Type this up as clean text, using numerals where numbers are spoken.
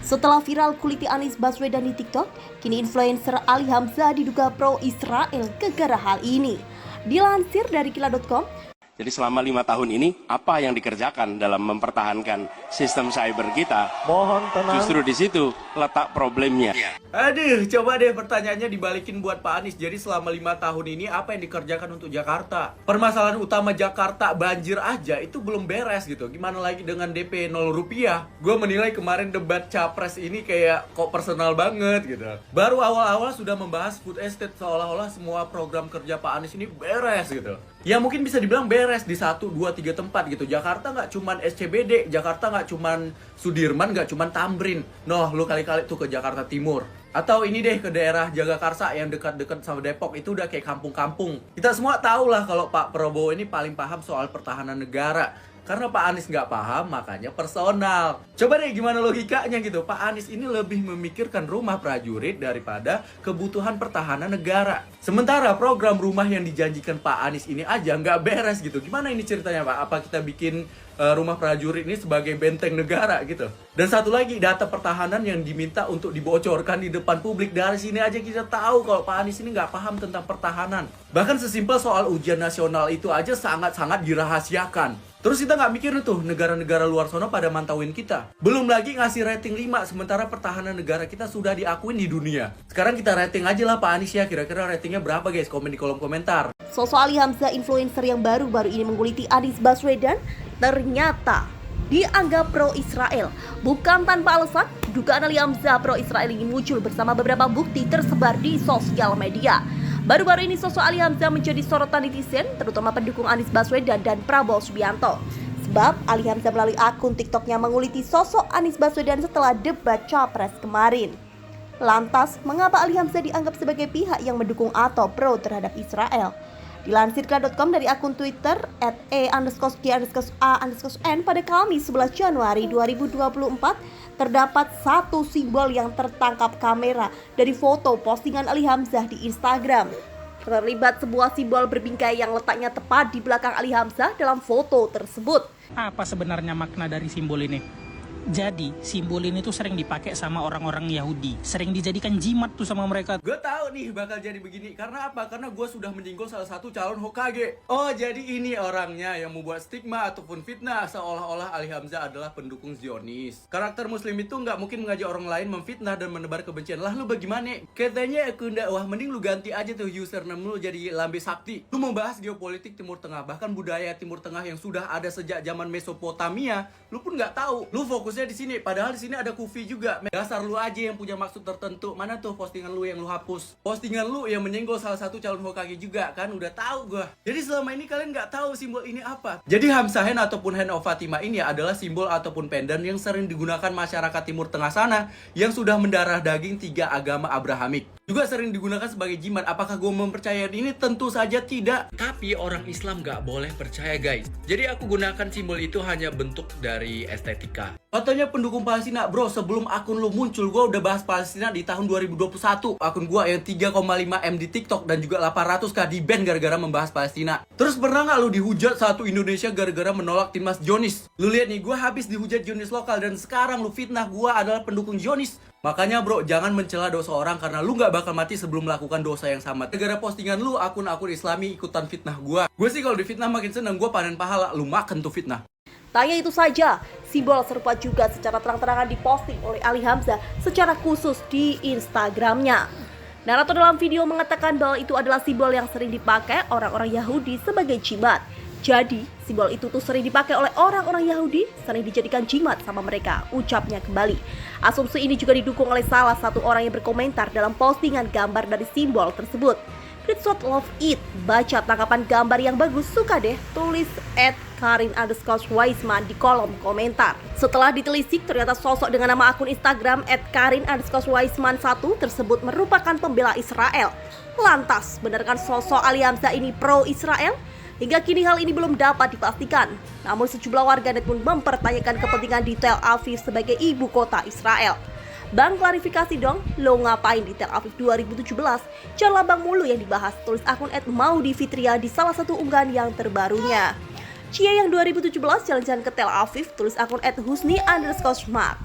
Setelah viral kuliti Anies Baswedan di TikTok, kini influencer Ali Hamzah diduga pro-Israel gegara hal ini. Dilansir dari Kila.com, jadi selama 5 tahun ini, apa yang dikerjakan dalam mempertahankan sistem cyber kita? Mohon tenang. Justru di situ letak problemnya. Aduh, coba deh pertanyaannya dibalikin buat Pak Anies. Jadi selama 5 tahun ini apa yang dikerjakan untuk Jakarta? Permasalahan utama Jakarta banjir aja itu belum beres gitu. Gimana lagi dengan DP 0 rupiah? Gue menilai kemarin debat capres ini kayak kok personal banget gitu. Baru awal-awal sudah membahas food estate seolah-olah semua program kerja Pak Anies ini beres gitu. Ya mungkin bisa dibilang beres di 1, 2, 3 tempat gitu. Jakarta nggak cuman SCBD, Jakarta nggak cuman Sudirman, nggak cuman Tamrin. Noh, lu kali-kali tuh ke Jakarta Timur. Atau ini deh ke daerah Jagakarsa yang dekat-dekat sama Depok, itu udah kayak kampung-kampung. Kita semua tahu lah kalau Pak Prabowo ini paling paham soal pertahanan negara. Karena Pak Anies nggak paham, makanya personal. Coba deh gimana logikanya gitu. Pak Anies ini lebih memikirkan rumah prajurit daripada kebutuhan pertahanan negara. Sementara program rumah yang dijanjikan Pak Anies ini aja nggak beres gitu. Gimana ini ceritanya Pak? Apa kita bikin rumah prajurit ini sebagai benteng negara gitu? Dan satu lagi, data pertahanan yang diminta untuk dibocorkan di depan publik. Dari sini aja kita tahu kalau Pak Anies ini nggak paham tentang pertahanan. Bahkan sesimpel soal ujian nasional itu aja sangat-sangat dirahasiakan. Terus kita nggak mikir tuh negara-negara luar sana pada mantauin kita. Belum lagi ngasih rating 5, sementara pertahanan negara kita sudah diakuin di dunia. Sekarang kita rating aja lah Pak Anies ya, kira-kira ratingnya berapa guys? Komen di kolom komentar. sosok Ali Hamzah influencer yang baru-baru ini mengguliti Anies Baswedan ternyata dianggap pro-Israel. Bukan tanpa alasan, dugaan Ali Hamzah pro-Israel ini muncul bersama beberapa bukti tersebar di sosial media. Baru-baru ini sosok Ali Hamzah menjadi sorotan netizen, terutama pendukung Anies Baswedan dan Prabowo Subianto. Sebab Ali Hamzah melalui akun TikToknya menguliti sosok Anies Baswedan setelah debat capres kemarin. Lantas, mengapa Ali Hamzah dianggap sebagai pihak yang mendukung atau pro terhadap Israel? Dilansir Kila.com dari akun Twitter @e_g_a_n pada Kamis 11 Januari 2024 terdapat satu simbol yang tertangkap kamera dari foto postingan Ali Hamzah di Instagram. Terlibat sebuah simbol berbingkai yang letaknya tepat di belakang Ali Hamzah dalam foto tersebut. Apa sebenarnya makna dari simbol ini? Jadi, simbol ini tuh sering dipakai sama orang-orang Yahudi. Sering dijadikan jimat tuh sama mereka. Gue tahu nih bakal jadi begini. Karena apa? Karena gue sudah menyinggung salah satu calon Hokage. Oh, jadi ini orangnya yang membuat stigma ataupun fitnah seolah-olah Ali Hamzah adalah pendukung Zionis. Karakter muslim itu nggak mungkin mengajak orang lain memfitnah dan menebar kebencian. Lah lu bagaimana? Katanya aku ndak, wah mending lu ganti aja tuh username lu jadi Lambe Sakti. Lu membahas geopolitik Timur Tengah, bahkan budaya Timur Tengah yang sudah ada sejak zaman Mesopotamia, lu pun nggak tahu. Lu fokus di sini, padahal di sini ada Kufi juga. Dasar lu aja yang punya maksud tertentu. Mana tuh postingan lu yang lu hapus? Postingan lu yang menyenggol salah satu calon Hokage juga kan, udah tahu gua. Jadi selama ini kalian nggak tahu simbol ini apa. Jadi Hamzahen ataupun Hand of Fatima ini adalah simbol ataupun pendan yang sering digunakan masyarakat Timur Tengah sana yang sudah mendarah daging 3 agama Abrahamik. Juga sering digunakan sebagai jimat. Apakah gue mempercayai ini? Tentu saja tidak. Tapi orang Islam nggak boleh percaya guys. Jadi aku gunakan simbol itu hanya bentuk dari estetika. Katanya pendukung Palestina, bro, sebelum akun lu muncul, gue udah bahas Palestina di tahun 2021. Akun gue yang 3,5M di TikTok dan juga 800k di ban gara-gara membahas Palestina. Terus pernah nggak lu dihujat satu Indonesia gara-gara menolak timnas Zionis? Lu lihat nih, gue habis dihujat Zionis lokal dan sekarang lu fitnah gue adalah pendukung Zionis. Makanya bro, jangan mencela dosa orang karena lu gak bakal mati sebelum melakukan dosa yang sama. Gara-gara postingan lu, akun-akun Islami ikutan fitnah gue. Gue sih kalau difitnah makin seneng, gue panen pahala. Lu makan tuh fitnah. Tanya itu saja, simbol serupa juga secara terang-terangan diposting oleh Ali Hamzah secara khusus di Instagramnya. Narator dalam video mengatakan bahwa itu adalah simbol yang sering dipakai orang-orang Yahudi sebagai jimat. Jadi, simbol itu tuh sering dipakai oleh orang-orang Yahudi, sering dijadikan jimat sama mereka, ucapnya kembali. Asumsi ini juga didukung oleh salah satu orang yang berkomentar dalam postingan gambar dari simbol tersebut. Screenshot love it, baca tangkapan gambar yang bagus, suka deh, tulis @karin_waisman di kolom komentar. Setelah ditelisik, ternyata sosok dengan nama akun Instagram @karin_waisman1 tersebut merupakan pembela Israel. Lantas, benarkah sosok Ali Hamzah ini pro-Israel? Hingga kini hal ini belum dapat dipastikan. Namun sejumlah warganet pun mempertanyakan kepentingan di Tel Aviv sebagai ibu kota Israel. Bang, klarifikasi dong, lo ngapain di Tel Aviv 2017? Jangan lambang mulu yang dibahas, tulis akun @maudifitria di salah satu unggahan yang terbarunya. Cia yang 2017 jalan-jalan ke Tel Aviv, tulis akun @husni_smart.